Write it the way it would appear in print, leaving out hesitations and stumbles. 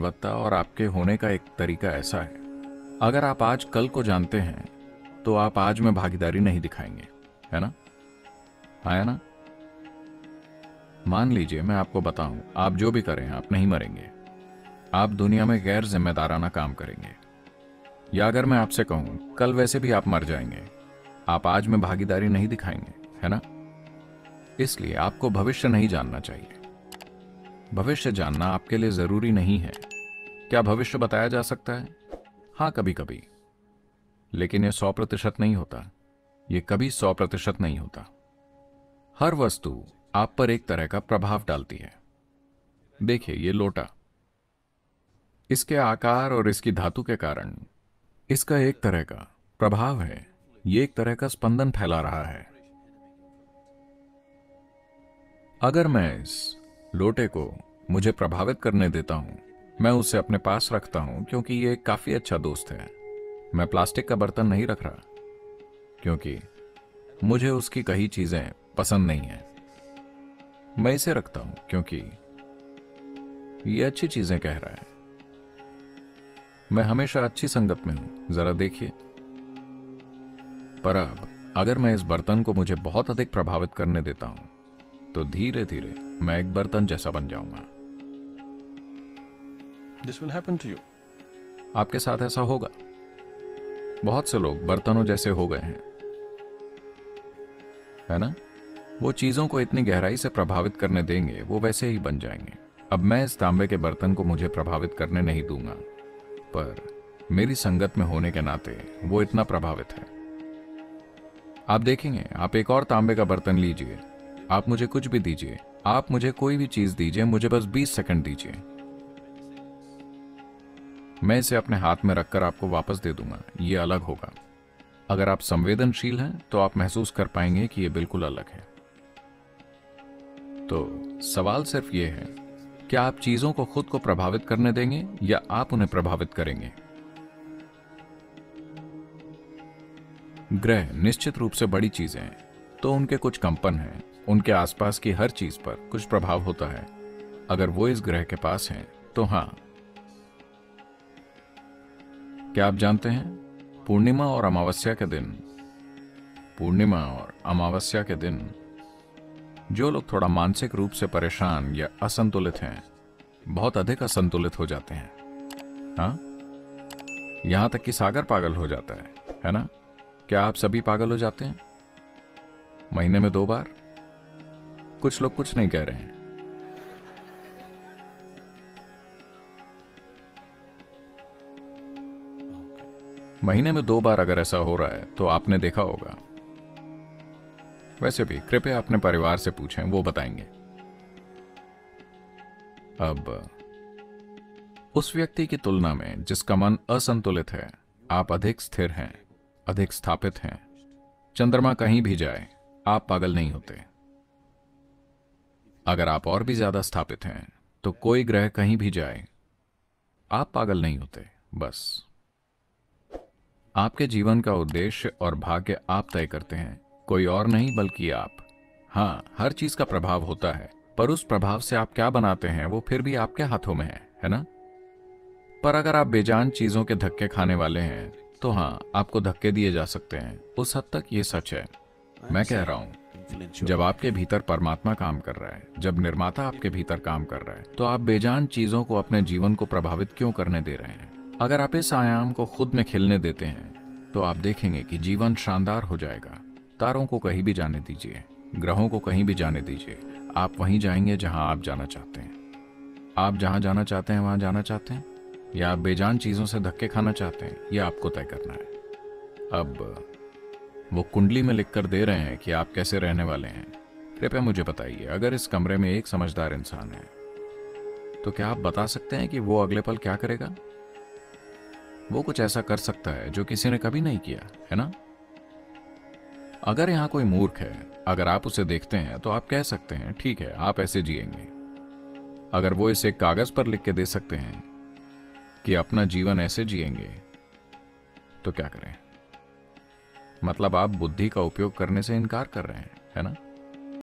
गुणवत्ता और आपके होने का एक तरीका ऐसा है, अगर आप आज कल को जानते हैं तो आप आज में भागीदारी नहीं दिखाएंगे, है ना? है ना? मान लीजिए मैं आपको बताऊं, आप जो भी करें आप नहीं मरेंगे, आप दुनिया में गैर जिम्मेदाराना काम करेंगे। या अगर मैं आपसे कहूं कल वैसे भी आप मर जाएंगे, आप आज में भागीदारी नहीं दिखाएंगे, है ना? इसलिए आपको भविष्य नहीं जानना चाहिए। भविष्य जानना आपके लिए जरूरी नहीं है। क्या भविष्य बताया जा सकता है? हाँ, कभी कभी, लेकिन यह 100% नहीं होता। यह कभी 100% नहीं होता। हर वस्तु आप पर एक तरह का प्रभाव डालती है। देखिए, ये लोटा, इसके आकार और इसकी धातु के कारण इसका एक तरह का प्रभाव है। ये एक तरह का स्पंदन फैला रहा है। अगर मैं इस लोटे को मुझे प्रभावित करने देता हूं, मैं उसे अपने पास रखता हूं क्योंकि ये काफी अच्छा दोस्त है। मैं प्लास्टिक का बर्तन नहीं रख रहा क्योंकि मुझे उसकी कई चीजें पसंद नहीं है। मैं इसे रखता हूं क्योंकि ये अच्छी चीजें कह रहा है। मैं हमेशा अच्छी संगत में हूं, जरा देखिए। पर अब अगर मैं इस बर्तन को मुझे बहुत अधिक प्रभावित करने देता हूं तो धीरे धीरे मैं एक बर्तन जैसा बन जाऊंगा। This will happen to you. आपके साथ ऐसा होगा। बहुत से लोग बर्तनों जैसे हो गए हैं, है ना? वो चीजों को इतनी गहराई से प्रभावित करने देंगे, वो वैसे ही बन जाएंगे। अब मैं इस तांबे के बर्तन को मुझे प्रभावित करने नहीं दूंगा, पर मेरी संगत में होने के नाते वो इतना प्रभावित है। आप देखेंगे, आप एक और तांबे का बर्तन लीजिए, आप मुझे कुछ भी दीजिए, आप मुझे कोई भी चीज दीजिए, मुझे बस 20 सेकंड दीजिए, मैं इसे अपने हाथ में रखकर आपको वापस दे दूंगा। ये अलग होगा। अगर आप संवेदनशील हैं तो आप महसूस कर पाएंगे कि ये बिल्कुल अलग है। तो सवाल सिर्फ ये है, क्या आप चीजों को खुद को प्रभावित करने देंगे या आप उन्हें प्रभावित करेंगे? ग्रह निश्चित रूप से बड़ी चीजें हैं, तो उनके कुछ कंपन हैं, उनके आसपास की हर चीज पर कुछ प्रभाव होता है। अगर वो इस ग्रह के पास हैं तो हां। क्या आप जानते हैं, पूर्णिमा और अमावस्या के दिन जो लोग थोड़ा मानसिक रूप से परेशान या असंतुलित हैं, बहुत अधिक असंतुलित हो जाते हैं। हाँ, यहां तक कि सागर पागल हो जाता है ना? क्या आप सभी पागल हो जाते हैं महीने में 2 बार? कुछ लोग कुछ नहीं कह रहे हैं। महीने में 2 बार अगर ऐसा हो रहा है तो आपने देखा होगा। वैसे भी कृपया अपने परिवार से पूछें, वो बताएंगे। अब उस व्यक्ति की तुलना में जिसका मन असंतुलित है, आप अधिक स्थिर हैं, अधिक स्थापित हैं। चंद्रमा कहीं भी जाए, आप पागल नहीं होते। अगर आप और भी ज्यादा स्थापित हैं तो कोई ग्रह कहीं भी जाए, आप पागल नहीं होते। बस आपके जीवन का उद्देश्य और भाग्य आप तय करते हैं, कोई और नहीं बल्कि आप। हाँ, हर चीज का प्रभाव होता है, पर उस प्रभाव से आप क्या बनाते हैं वो फिर भी आपके हाथों में है ना? पर अगर आप बेजान चीजों के धक्के खाने वाले हैं तो हाँ, आपको धक्के दिए जा सकते हैं। उस हद तक ये सच है। मैं कह रहा हूं, जब आपके भीतर परमात्मा काम कर रहा है, जब निर्माता आपके भीतर काम कर रहा है, तो आप बेजान चीजों को अपने जीवन को प्रभावित क्यों करने दे रहे हैं? अगर आप इस आयाम को खुद में खिलने देते हैं तो आप देखेंगे कि जीवन शानदार हो जाएगा। तारों को कहीं भी जाने दीजिए, ग्रहों को कहीं भी जाने दीजिए, आप वहीं जाएंगे जहां आप जाना चाहते हैं। आप जहां जाना चाहते हैं वहां जाना चाहते हैं, या आप बेजान चीजों से धक्के खाना चाहते हैं, यह आपको तय करना है। अब वो कुंडली में लिखकर दे रहे हैं कि आप कैसे रहने वाले हैं। कृपया मुझे बताइए, अगर इस कमरे में एक समझदार इंसान है तो क्या आप बता सकते हैं कि वो अगले पल क्या करेगा? वो कुछ ऐसा कर सकता है जो किसी ने कभी नहीं किया, है ना? अगर यहां कोई मूर्ख है, अगर आप उसे देखते हैं तो आप कह सकते हैं, ठीक है, आप ऐसे जिएंगे। अगर वो इसे कागज पर लिख के दे सकते हैं कि अपना जीवन ऐसे जिएंगे, तो क्या करें? मतलब आप बुद्धि का उपयोग करने से इनकार कर रहे हैं, है ना?